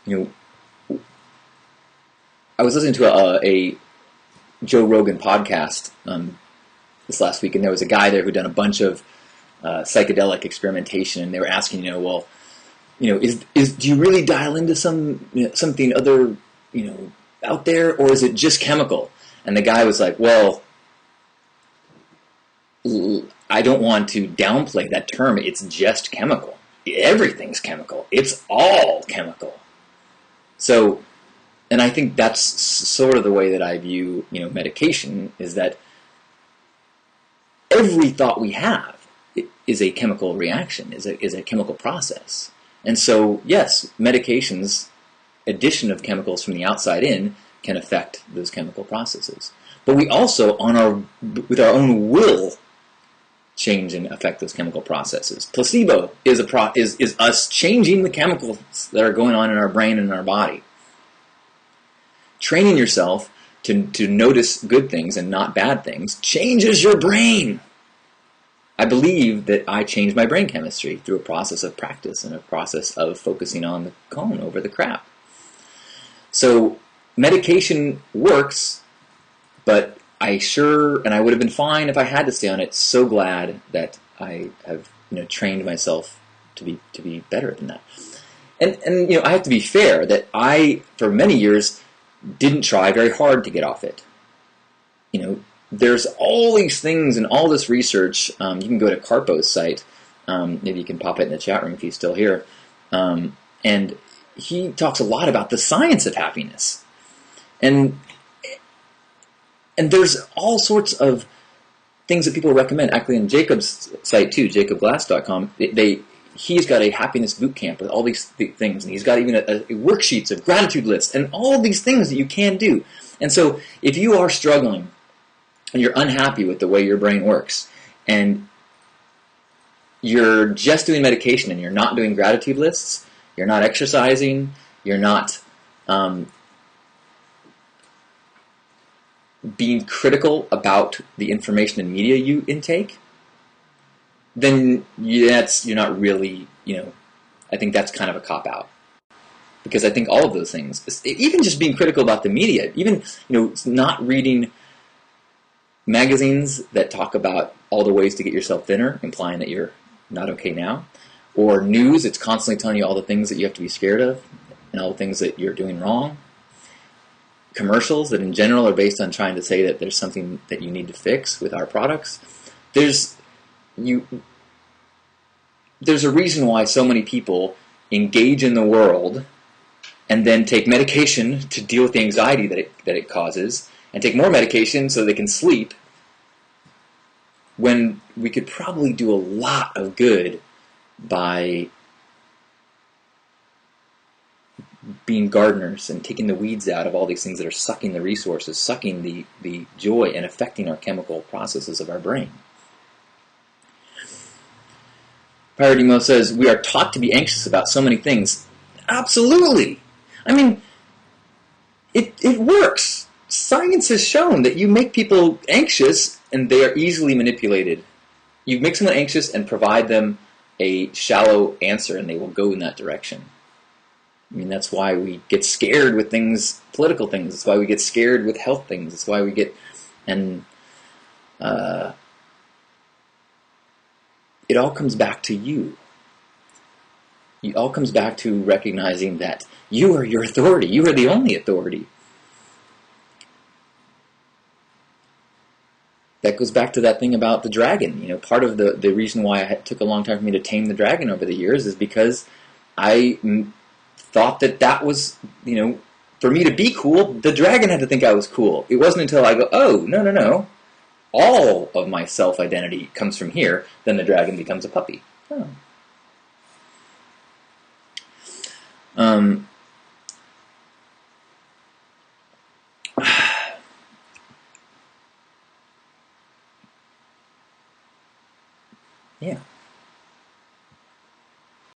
you know, I was listening to a Joe Rogan podcast this last week, and there was a guy there who'd done a bunch of psychedelic experimentation, and they were asking, well, do you really dial into something other, out there, or is it just chemical? And the guy was like, well, I don't want to downplay that term. It's just chemical. Everything's chemical. It's all chemical. So, and I think that's sort of the way that I view, medication, is that every thought we have is a chemical reaction, is a chemical process. And so, yes, medications, addition of chemicals from the outside in, can affect those chemical processes. But we also, with our own will, change and affect those chemical processes. Placebo is us changing the chemicals that are going on in our brain and in our body. Training yourself to notice good things and not bad things changes your brain. I believe that I changed my brain chemistry through a process of practice and a process of focusing on the cone over the crap. So medication works, but I would have been fine if I had to stay on it. So glad that I have trained myself to be better than that. And I have to be fair that I, for many years, didn't try very hard to get off it. There's all these things and all this research. You can go to Karpo's site. Maybe you can pop it in the chat room if he's still here. And he talks a lot about the science of happiness. And there's all sorts of things that people recommend. Actually, on Jacob's site too, jacobglass.com, he's got a happiness boot camp with all these things. And he's got even a worksheets of gratitude lists and all these things that you can do. And so if you are struggling and you're unhappy with the way your brain works, and you're just doing medication and you're not doing gratitude lists, you're not exercising, you're not being critical about the information and media you intake, then you're not really, I think that's kind of a cop-out. Because I think all of those things, even just being critical about the media, even, not reading magazines that talk about all the ways to get yourself thinner, implying that you're not okay now, or news, it's constantly telling you all the things that you have to be scared of and all the things that you're doing wrong. Commercials that in general are based on trying to say that there's something that you need to fix with our products. There's a reason why so many people engage in the world and then take medication to deal with the anxiety that it causes, and take more medication so they can sleep, when we could probably do a lot of good by being gardeners and taking the weeds out of all these things that are sucking the resources, sucking the joy, and affecting our chemical processes of our brain. Paradimo says, we are taught to be anxious about so many things. Absolutely! I mean, it works. Science has shown that you make people anxious and they are easily manipulated. You make someone anxious and provide them a shallow answer and they will go in that direction. I mean, that's why we get scared with things, political things. That's why we get scared with health things. That's why we get, and it all comes back to you. It all comes back to recognizing that you are your authority. You are the only authority. That goes back to that thing about the dragon. Part of the reason why it took a long time for me to tame the dragon over the years is because I thought that was, for me to be cool, the dragon had to think I was cool. It wasn't until I go, oh, no. All of my self-identity comes from here, then the dragon becomes a puppy. Oh. Yeah.